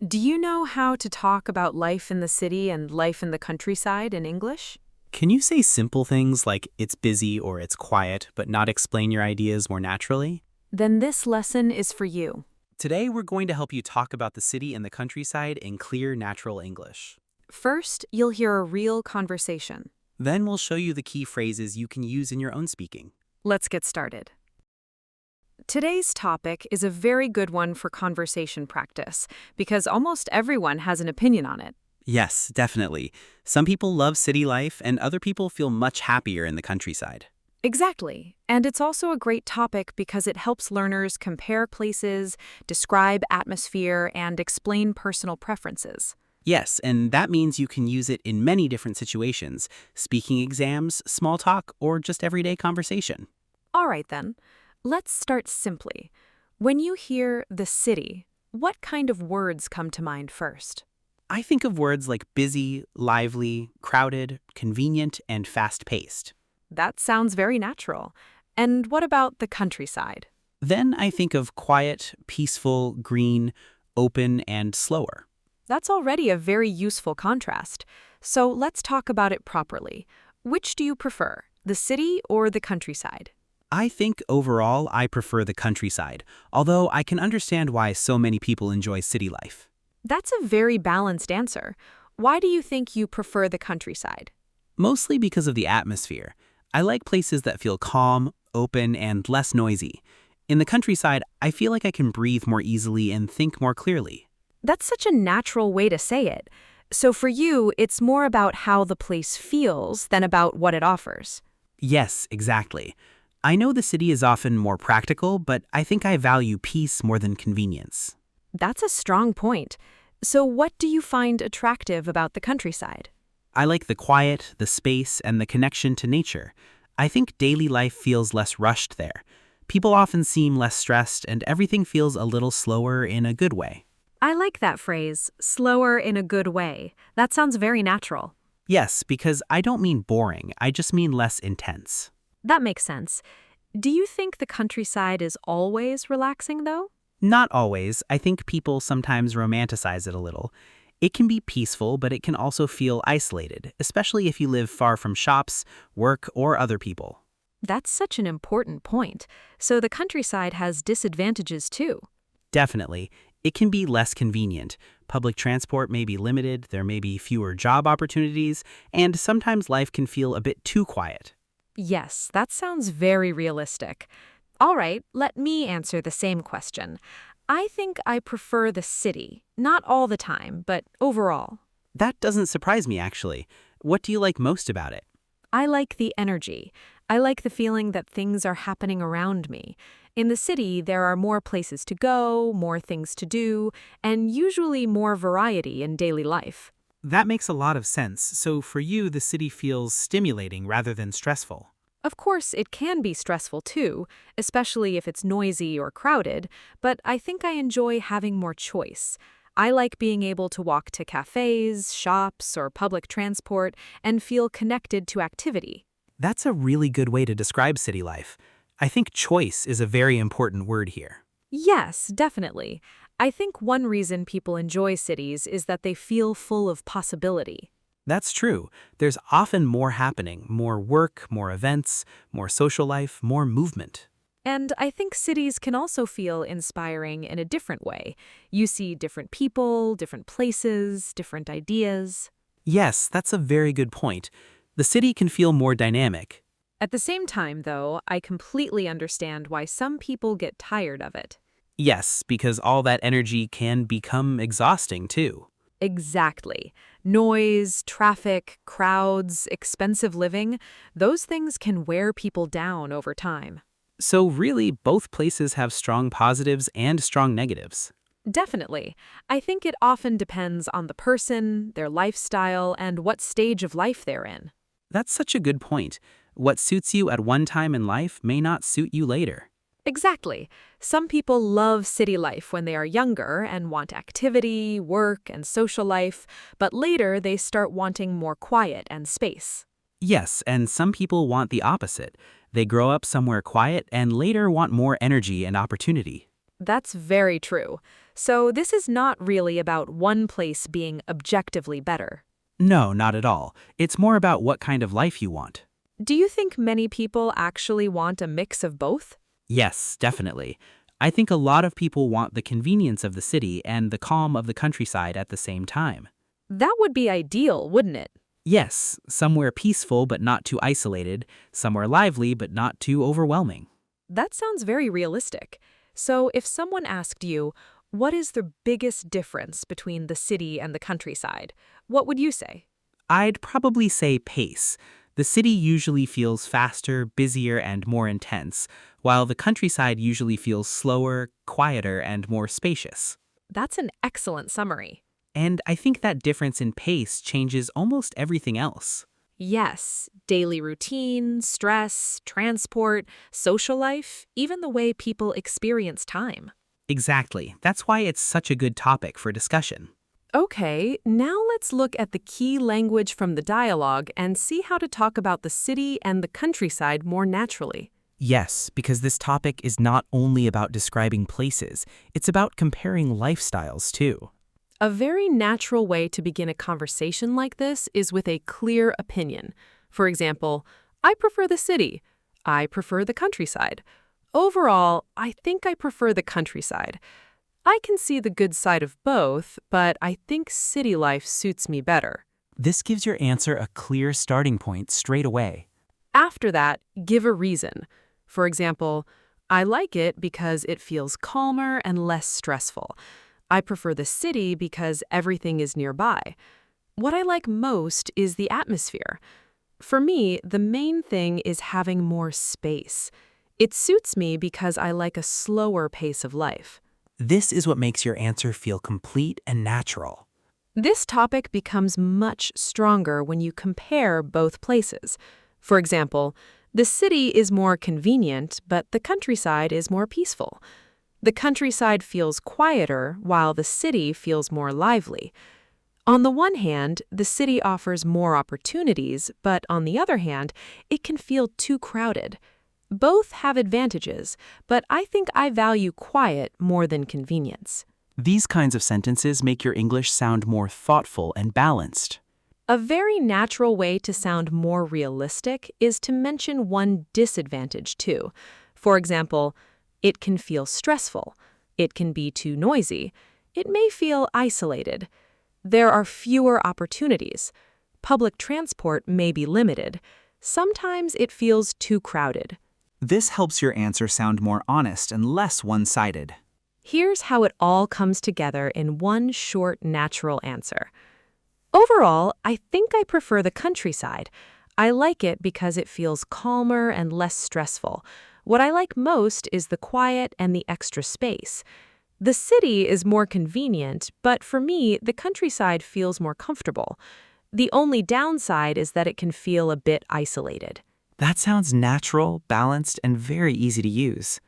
Do you know how to talk about life in the city and life in the countryside in English? Can you say simple things like it's busy or it's quiet, but not explain your ideas more naturally? Then this lesson is for you. Today, we're going to help you talk about the city and the countryside in clear, natural English. First, you'll hear a real conversation. Then we'll show you the key phrases you can use in your own speaking. Let's get started. Today's topic is a very good one for conversation practice because almost everyone has an opinion on it. Yes, definitely. Some people love city life and other people feel much happier in the countryside. Exactly. And it's also a great topic because it helps learners compare places, describe atmosphere, and explain personal preferences. Yes, and that means you can use it in many different situations, speaking exams, small talk, or just everyday conversation. All right, then. Let's start simply. When you hear the city, what kind of words come to mind first? I think of words like busy, lively, crowded, convenient, and fast-paced. That sounds very natural. And what about the countryside? Then I think of quiet, peaceful, green, open, and slower. That's already a very useful contrast. So let's talk about it properly. Which do you prefer, the city or the countryside? I think overall I prefer the countryside, although I can understand why so many people enjoy city life. That's a very balanced answer. Why do you think you prefer the countryside? Mostly because of the atmosphere. I like places that feel calm, open, and less noisy. In the countryside, I feel like I can breathe more easily and think more clearly. That's such a natural way to say it. So for you, it's more about how the place feels than about what it offers. Yes, exactly. I know the city is often more practical, but I think I value peace more than convenience. That's a strong point. So what do you find attractive about the countryside? I like the quiet, the space, and the connection to nature. I think daily life feels less rushed there. People often seem less stressed, and everything feels a little slower in a good way. I like that phrase, slower in a good way. That sounds very natural. Yes, because I don't mean boring, I just mean less intense. That makes sense. Do you think the countryside is always relaxing, though? Not always. I think people sometimes romanticize it a little. It can be peaceful, but it can also feel isolated, especially if you live far from shops, work, or other people. That's such an important point. So the countryside has disadvantages, too. Definitely. It can be less convenient. Public transport may be limited, there may be fewer job opportunities, and sometimes life can feel a bit too quiet. Yes, that sounds very realistic. All right, let me answer the same question. I think I prefer the city, not all the time, but overall. That doesn't surprise me, actually. What do you like most about it? I like the energy. I like the feeling that things are happening around me. In the city, there are more places to go, more things to do, and usually more variety in daily life. That makes a lot of sense. So for you, the city feels stimulating rather than stressful. Of course, it can be stressful too, especially if it's noisy or crowded, but I think I enjoy having more choice. I like being able to walk to cafes, shops, or public transport and feel connected to activity. That's a really good way to describe city life. I think choice is a very important word here. Yes, definitely. I think one reason people enjoy cities is that they feel full of possibility. That's true. There's often more happening, more work, more events, more social life, more movement. And I think cities can also feel inspiring in a different way. You see different people, different places, different ideas. Yes, that's a very good point. The city can feel more dynamic. At the same time, though, I completely understand why some people get tired of it. Yes, because all that energy can become exhausting too. Exactly. Noise, traffic, crowds, expensive living, those things can wear people down over time. So really, both places have strong positives and strong negatives. Definitely. I think it often depends on the person, their lifestyle, and what stage of life they're in. That's such a good point. What suits you at one time in life may not suit you later. Exactly. Some people love city life when they are younger and want activity, work, and social life, but later they start wanting more quiet and space. Yes, and some people want the opposite. They grow up somewhere quiet and later want more energy and opportunity. That's very true. So this is not really about one place being objectively better. No, not at all. It's more about what kind of life you want. Do you think many people actually want a mix of both? Yes, definitely. I think a lot of people want the convenience of the city and the calm of the countryside at the same time. That would be ideal, wouldn't it? Yes, somewhere peaceful but not too isolated, somewhere lively but not too overwhelming. That sounds very realistic. So if someone asked you, what is the biggest difference between the city and the countryside? What would you say? I'd probably say pace. The city usually feels faster, busier, and more intense, while the countryside usually feels slower, quieter, and more spacious. That's an excellent summary. And I think that difference in pace changes almost everything else. Yes, daily routine, stress, transport, social life, even the way people experience time. Exactly. That's why it's such a good topic for discussion. Okay, now let's look at the key language from the dialogue and see how to talk about the city and the countryside more naturally. Yes, because this topic is not only about describing places, it's about comparing lifestyles too. A very natural way to begin a conversation like this is with a clear opinion. For example, I prefer the city. I prefer the countryside. Overall, I think I prefer the countryside. I can see the good side of both, but I think city life suits me better. This gives your answer a clear starting point straight away. After that, give a reason. For example, I like it because it feels calmer and less stressful. I prefer the city because everything is nearby. What I like most is the atmosphere. For me, the main thing is having more space. It suits me because I like a slower pace of life. This is what makes your answer feel complete and natural. This topic becomes much stronger when you compare both places. For example, the city is more convenient, but the countryside is more peaceful. The countryside feels quieter, while the city feels more lively. On the one hand, the city offers more opportunities, but on the other hand, it can feel too crowded. Both have advantages, but I think I value quiet more than convenience. These kinds of sentences make your English sound more thoughtful and balanced. A very natural way to sound more realistic is to mention one disadvantage too. For example, it can feel stressful. It can be too noisy. It may feel isolated. There are fewer opportunities. Public transport may be limited. Sometimes it feels too crowded. This helps your answer sound more honest and less one-sided. Here's how it all comes together in one short, natural answer. Overall, I think I prefer the countryside. I like it because it feels calmer and less stressful. What I like most is the quiet and the extra space. The city is more convenient, but for me, the countryside feels more comfortable. The only downside is that it can feel a bit isolated. That sounds natural, balanced, and very easy to use.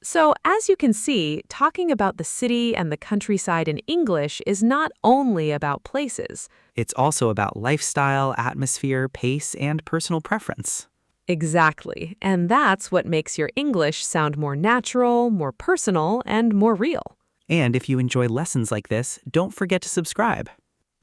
So, as you can see, talking about the city and the countryside in English is not only about places. It's also about lifestyle, atmosphere, pace, and personal preference. Exactly. And that's what makes your English sound more natural, more personal, and more real. And if you enjoy lessons like this, don't forget to subscribe.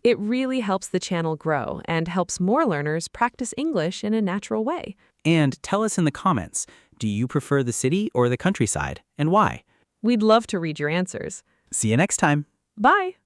It really helps the channel grow and helps more learners practice English in a natural way. And tell us in the comments, do you prefer the city or the countryside, and why? We'd love to read your answers. See you next time. Bye!